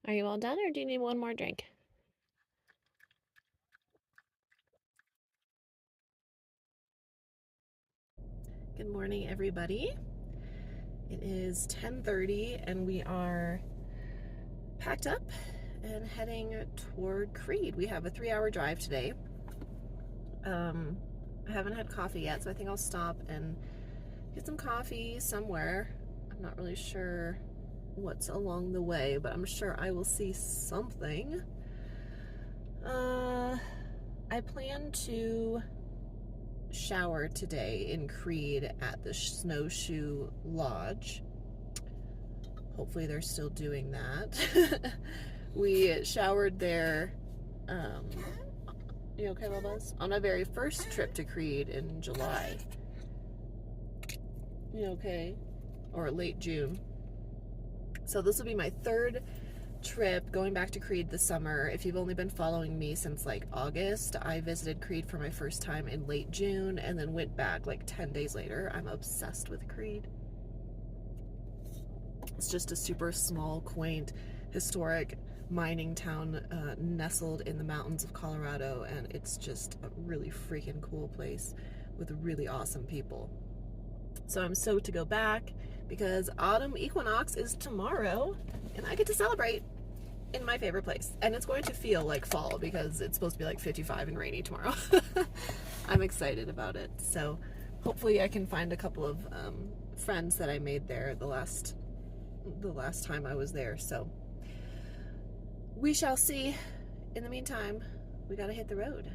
Are you all done or do you need one more drink? Good morning, everybody. It is 10:30 and we are packed up and heading toward Creede. We have a 3-hour drive today. I haven't had coffee yet, so I think I'll stop and get some coffee somewhere. I'm not really sure what's along the way, but I'm sure I will see something. I plan to shower today in Creede at the Snowshoe Lodge. Hopefully they're still doing that. We showered there, you okay, Bubba's? On my very first trip to Creede in July. You okay? Or late June. So this will be my third trip going back to Creede this summer. If you've only been following me since like August, I visited Creede for my first time in late June and then went back like 10 days later. I'm obsessed with Creede. It's just a super small, quaint, historic mining town nestled in the mountains of Colorado, and it's just a really freaking cool place with really awesome people. So I'm stoked to go back because autumn equinox is tomorrow and I get to celebrate in my favorite place. And it's going to feel like fall because it's supposed to be like 55 and rainy tomorrow. I'm excited about it. So hopefully I can find a couple of friends that I made there the last time I was there. So we shall see. In the meantime, we gotta hit the road.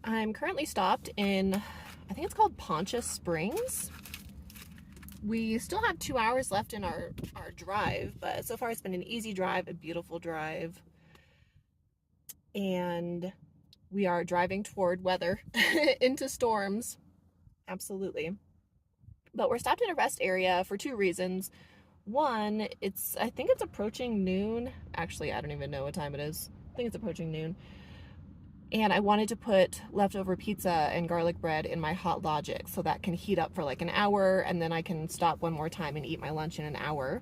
I'm currently stopped in, I think it's called Poncha Springs. We still have 2 hours left in our drive, but so far it's been an easy drive, a beautiful drive. And we are driving toward weather into storms. Absolutely. But we're stopped in a rest area for 2 reasons. One, I think it's approaching noon. Actually, I don't even know what time it is. I think it's approaching noon. And I wanted to put leftover pizza and garlic bread in my Hot Logic so that can heat up for like an hour, and then I can stop one more time and eat my lunch in an hour.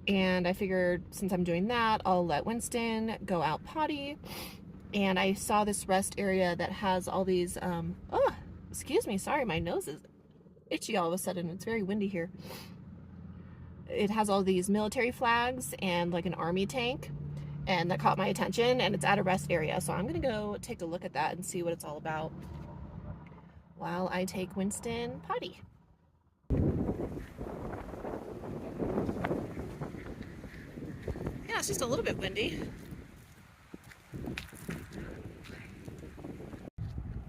And I figured since I'm doing that, I'll let Winston go out potty. And I saw this rest area that has all these, oh, excuse me, sorry, my nose is itchy all of a sudden. It's very windy here. It has all these military flags and like an army tank. And that caught my attention, and it's at a rest area, so I'm gonna go take a look at that and see what it's all about while I take Winston potty. Yeah, it's just a little bit windy.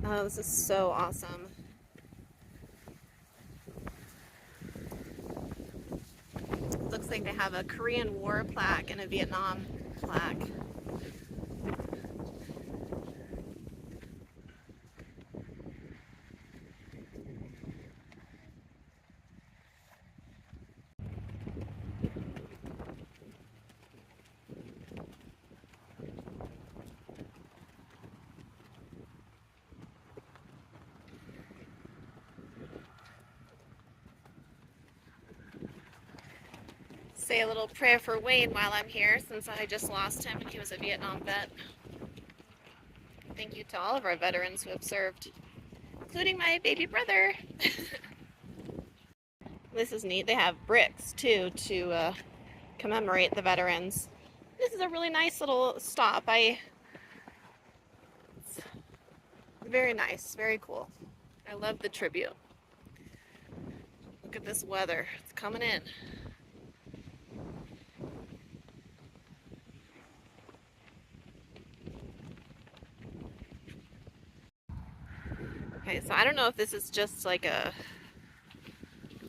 Oh, this is so awesome. Looks like they have a Korean War plaque and a Vietnam plaque. Say a little prayer for Wayne while I'm here, since I just lost him and he was a Vietnam vet. Thank you to all of our veterans who have served, including my baby brother. This is neat. They have bricks too to commemorate the veterans. This is a really nice little stop. Very nice, very cool. I love the tribute. Look at this weather. It's coming in. Okay, so I don't know if this is just like if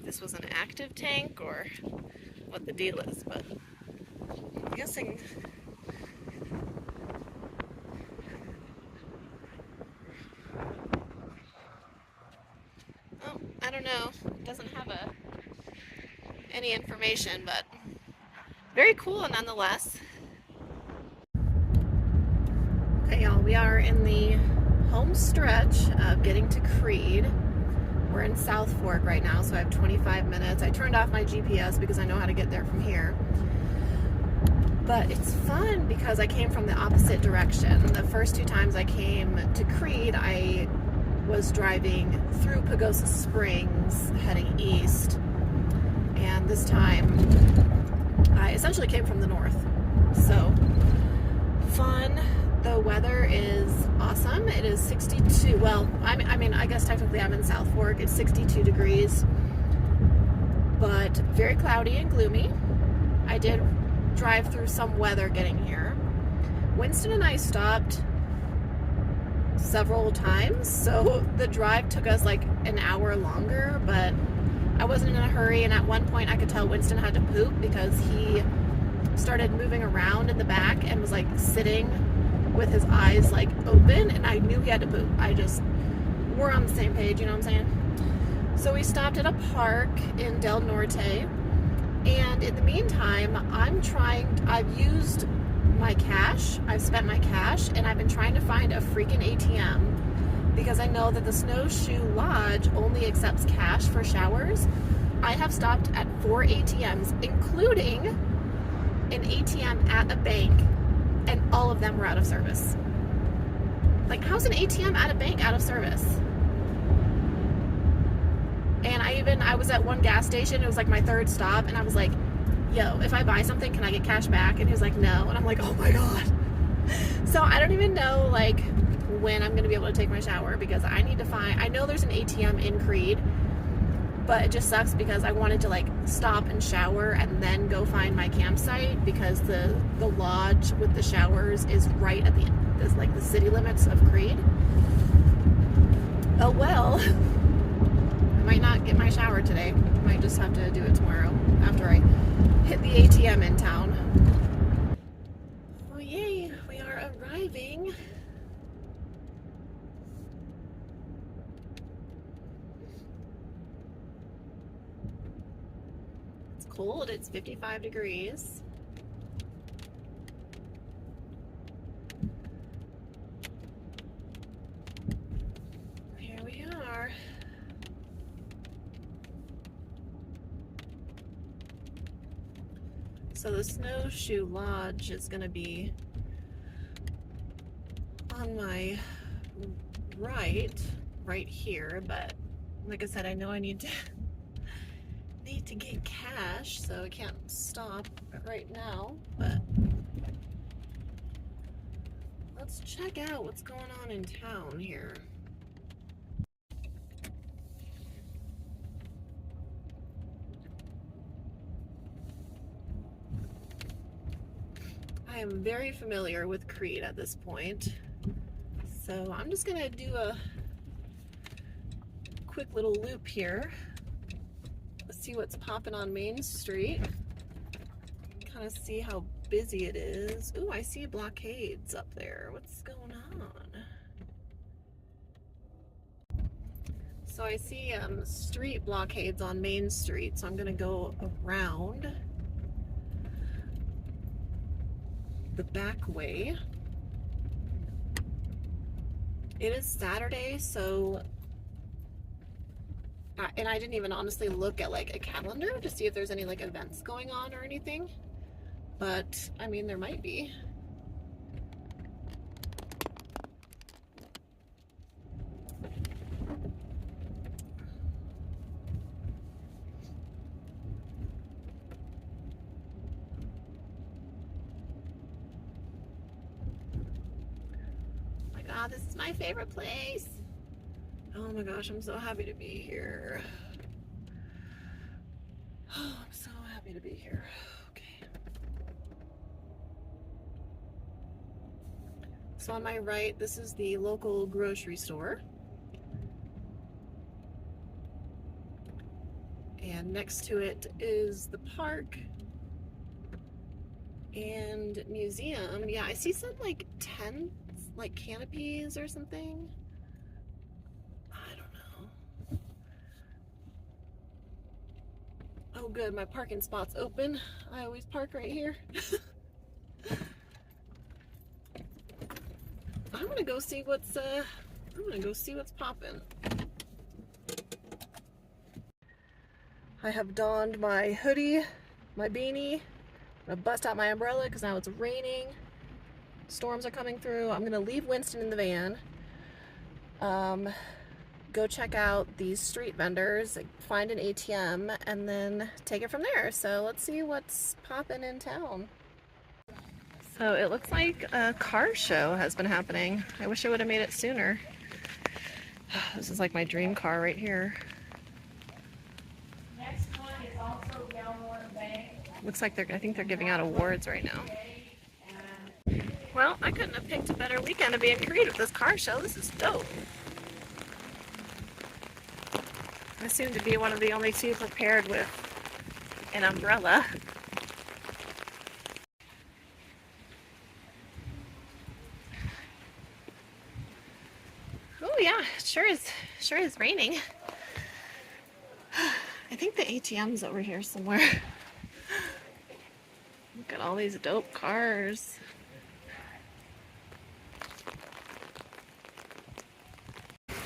this was an active tank or what the deal is, but I'm guessing don't know. It doesn't have any information, but very cool nonetheless. Okay, y'all, we are in the home stretch of getting to Creede. We're in South Fork right now, so I have 25 minutes. I turned off my GPS because I know how to get there from here. But it's fun because I came from the opposite direction. The first 2 times I came to Creede, I was driving through Pagosa Springs, heading east. And this time, I essentially came from the north. So, fun. The weather is awesome. It is 62. Well, I mean, I guess technically I'm in South Fork. It's 62 degrees, but very cloudy and gloomy. I did drive through some weather getting here. Winston and I stopped several times, so the drive took us like an hour longer, but I wasn't in a hurry, and at one point I could tell Winston had to poop because he started moving around in the back and was like sitting with his eyes like open, and I knew he had to poop. We're on the same page, you know what I'm saying? So we stopped at a park in Del Norte, and in the meantime, I've used my cash, I've spent my cash, and I've been trying to find a freaking ATM because I know that the Snowshoe Lodge only accepts cash for showers. I have stopped at 4 ATMs, including an ATM at a bank, and all of them were out of service. Like, how's an ATM at a bank out of service? And I was at one gas station, it was like my 3rd stop, and I was like, yo, if I buy something, can I get cash back? And he was like, no. And I'm like, oh my God. So I don't even know, like, when I'm going to be able to take my shower, because I know there's an ATM in Creede, but it just sucks because I wanted to like stop and shower and then go find my campsite, because the lodge with the showers is right at the city limits of Creede. Oh well, I might not get my shower today. I might just have to do it tomorrow after I hit the ATM in town. Oh yay, we are arriving. Cold, it's 55 degrees. Here we are. So the Snowshoe Lodge is going to be on my right here, but like I said, I know I need to get cash, so I can't stop right now, but let's check out what's going on in town here. I am very familiar with Creede at this point, so I'm just gonna do a quick little loop here. See what's popping on Main Street. Kind of see how busy it is. Ooh, I see blockades up there. What's going on? So I see street blockades on Main Street, so I'm gonna go around the back way. It is Saturday, so and I didn't even honestly look at like a calendar to see if there's any like events going on or anything, but I mean, there might be. Oh my God, this is my favorite place. Oh my gosh, I'm so happy to be here. Oh, I'm so happy to be here. Okay. So on my right, this is the local grocery store. And next to it is the park and museum. Yeah, I see some like tents, like canopies or something. I don't know. Oh good, my parking spot's open. I always park right here. I'm gonna go see what's popping. I have donned my hoodie, my beanie. I'm gonna bust out my umbrella because now it's raining. Storms are coming through. I'm gonna leave Winston in the van. Go check out these street vendors, find an ATM, and then take it from there. So let's see what's popping in town. So it looks like a car show has been happening. I wish I would have made it sooner. This is like my dream car right here. Next one is also Belmore Bank. Looks like I think they're giving out awards right now. Well, I couldn't have picked a better weekend to be in Creede with this car show. This is dope. I seem to be one of the only two prepared with an umbrella. Oh yeah, it sure is raining. I think the ATM's over here somewhere. Look at all these dope cars.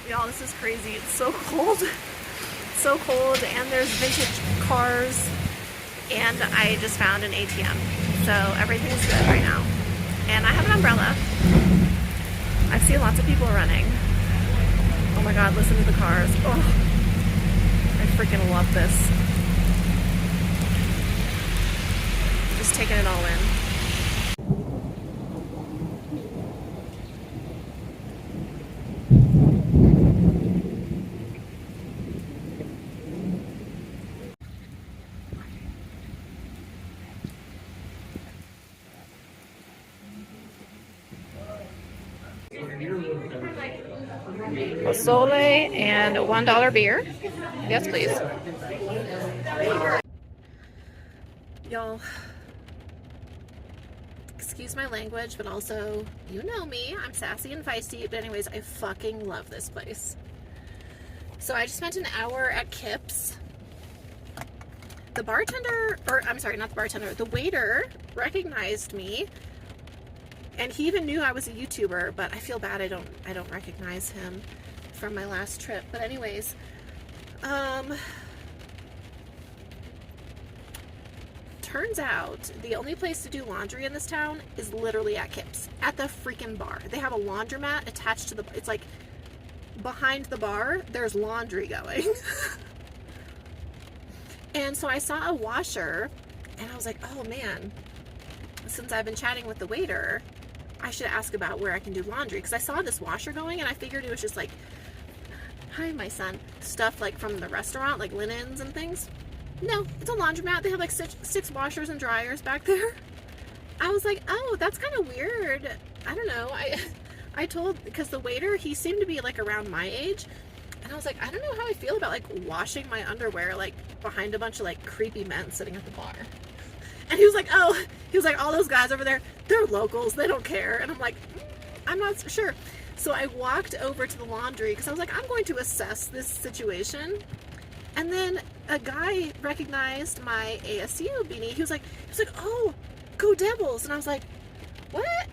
Y'all, this is crazy. It's so cold. So cold, and there's vintage cars, and I just found an ATM. So everything's good right now. And I have an umbrella. I've seen lots of people running. Oh my god, listen to the cars. Oh, I freaking love this. Just taking it all in. Sole and $1 beer. Yes, please. Y'all, excuse my language, but also, you know me, I'm sassy and feisty, but anyways, I fucking love this place. So I just spent an hour at Kip's. The bartender, or I'm sorry, not the bartender, the waiter recognized me. And he even knew I was a YouTuber, but I feel bad I don't recognize him from my last trip. But anyways, turns out the only place to do laundry in this town is literally at Kip's, at the freaking bar. They have a laundromat attached to the, it's like behind the bar, there's laundry going. And so I saw a washer and I was like, oh man, since I've been chatting with the waiter, I should ask about where I can do laundry, because I saw this washer going and I figured it was just like, hi my son, stuff like from the restaurant, like linens and things. No, it's a laundromat. They have like six washers and dryers back there. I was like, oh, that's kind of weird. I don't know. I told, because the waiter, he seemed to be like around my age, and I was like, I don't know how I feel about like washing my underwear like behind a bunch of like creepy men sitting at the bar. And he was like, oh, he was like, all those guys over there, they're locals, they don't care. And I'm like, I'm not sure. So I walked over to the laundry because I was like, I'm going to assess this situation. And then a guy recognized my ASU beanie. He was like, oh, go Devils. And I was like, what?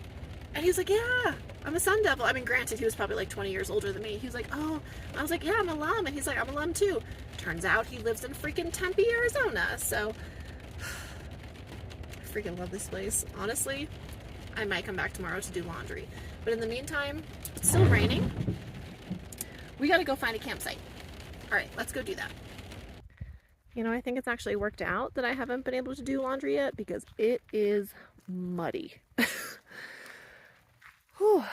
And he was like, yeah, I'm a Sun Devil. I mean, granted, he was probably like 20 years older than me. He was like, oh, I was like, yeah, I'm a alum. And he's like, I'm a alum too. Turns out he lives in freaking Tempe, Arizona. So I freaking love this place. Honestly, I might come back tomorrow to do laundry. But in the meantime, it's still raining. We got to go find a campsite. All right, let's go do that. You know, I think it's actually worked out that I haven't been able to do laundry yet because it is muddy. Whew.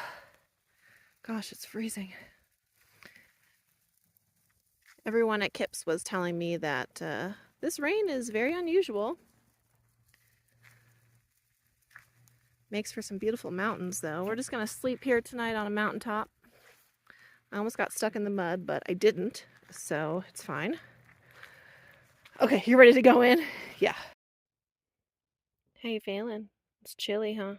Gosh, it's freezing. Everyone at Kip's was telling me that this rain is very unusual. Makes for some beautiful mountains, though. We're just going to sleep here tonight on a mountaintop. I almost got stuck in the mud, but I didn't, so it's fine. Okay, you ready to go in? Yeah. How you feeling? It's chilly, huh?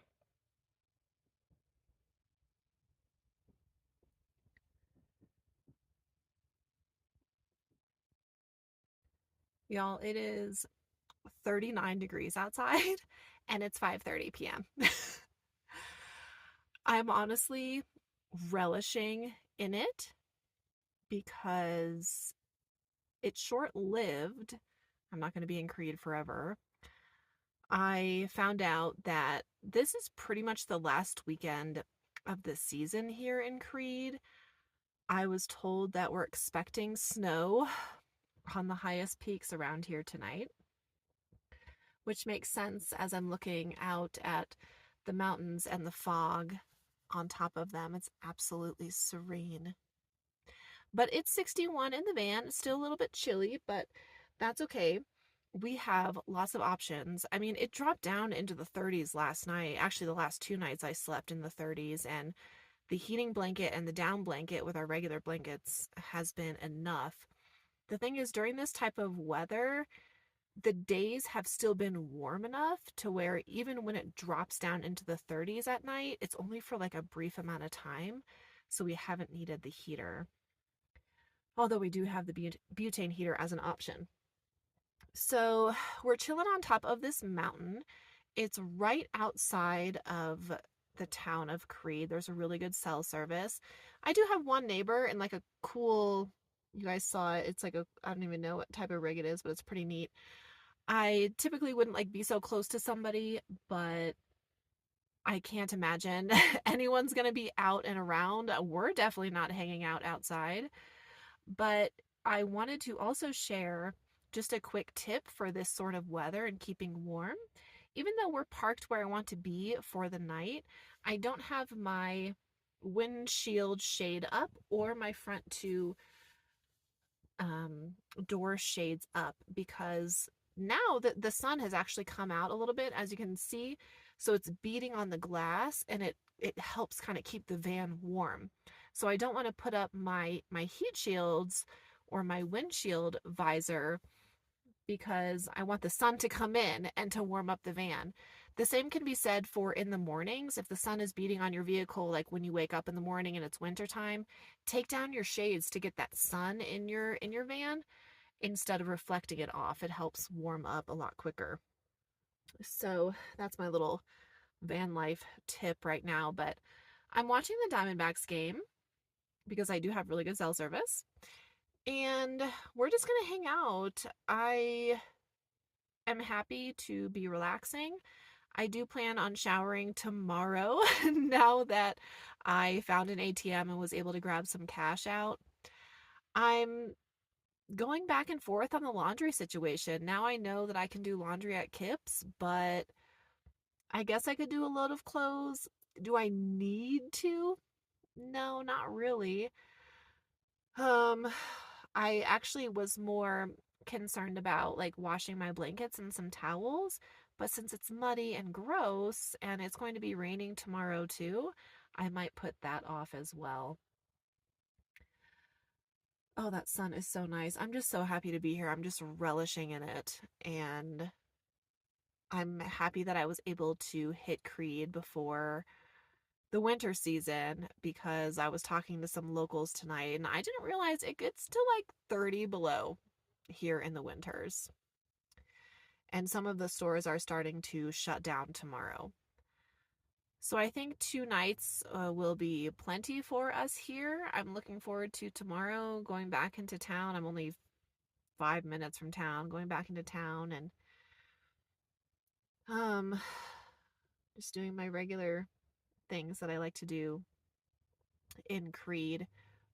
Y'all, it is 39 degrees outside and it's 5:30 p.m. I'm honestly relishing in it because it's short-lived. I'm not going to be in Creede forever. I found out that this is pretty much the last weekend of the season here in Creede. I was told that we're expecting snow on the highest peaks around here tonight, which makes sense as I'm looking out at the mountains and the fog on top of them. It's absolutely serene. But it's 61 in the van. It's still a little bit chilly, but that's okay. We have lots of options. I mean, it dropped down into the 30s last night. Actually, the last 2 nights I slept in the 30s, and the heating blanket and the down blanket with our regular blankets has been enough. The thing is, during this type of weather, the days have still been warm enough to where even when it drops down into the 30s at night, it's only for like a brief amount of time. So we haven't needed the heater. Although we do have the butane heater as an option. So we're chilling on top of this mountain. It's right outside of the town of Creede. There's a really good cell service. I do have one neighbor and like a cool, you guys saw it. It's like I don't even know what type of rig it is, but it's pretty neat. I typically wouldn't like be so close to somebody, but I can't imagine anyone's going to be out and around. We're definitely not hanging out outside, but I wanted to also share just a quick tip for this sort of weather and keeping warm. Even though we're parked where I want to be for the night, I don't have my windshield shade up or my front two door shades up because now the sun has actually come out a little bit, as you can see. So it's beating on the glass and it helps kind of keep the van warm. So I don't want to put up my heat shields or my windshield visor because I want the sun to come in and to warm up the van. The same can be said for in the mornings. If the sun is beating on your vehicle, like when you wake up in the morning and it's wintertime, take down your shades to get that sun in your van instead of reflecting it off. It helps warm up a lot quicker. So that's my little van life tip right now. But I'm watching the Diamondbacks game because I do have really good cell service. And we're just going to hang out. I am happy to be relaxing. I do plan on showering tomorrow now that I found an ATM and was able to grab some cash out. I'm going back and forth on the laundry situation. Now I know that I can do laundry at Kip's, but I guess I could do a load of clothes. Do I need to? No, not really. Um, I actually was more concerned about like washing my blankets and some towels, but since it's muddy and gross and it's going to be raining tomorrow too, I might put that off as well. Oh, that sun is so nice. I'm just so happy to be here. I'm just relishing in it. And I'm happy that I was able to hit Creede before the winter season because I was talking to some locals tonight and I didn't realize it gets to like 30 below here in the winters. And some of the stores are starting to shut down tomorrow. So I think 2 nights will be plenty for us here. I'm looking forward to tomorrow going back into town. I'm only 5 minutes from town, going back into town and um just doing my regular things that I like to do in Creede.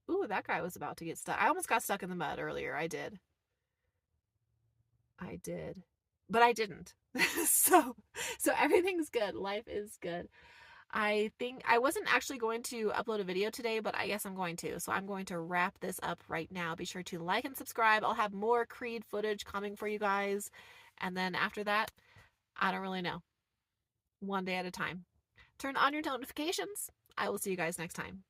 Ooh, that guy was about to get stuck. I almost got stuck in the mud earlier. I did. But I didn't. so everything's good. Life is good. I think I wasn't actually going to upload a video today, but I guess I'm going to. So I'm going to wrap this up right now. Be sure to like and subscribe. I'll have more Creede footage coming for you guys. And then after that, I don't really know. One day at a time. Turn on your notifications. I will see you guys next time.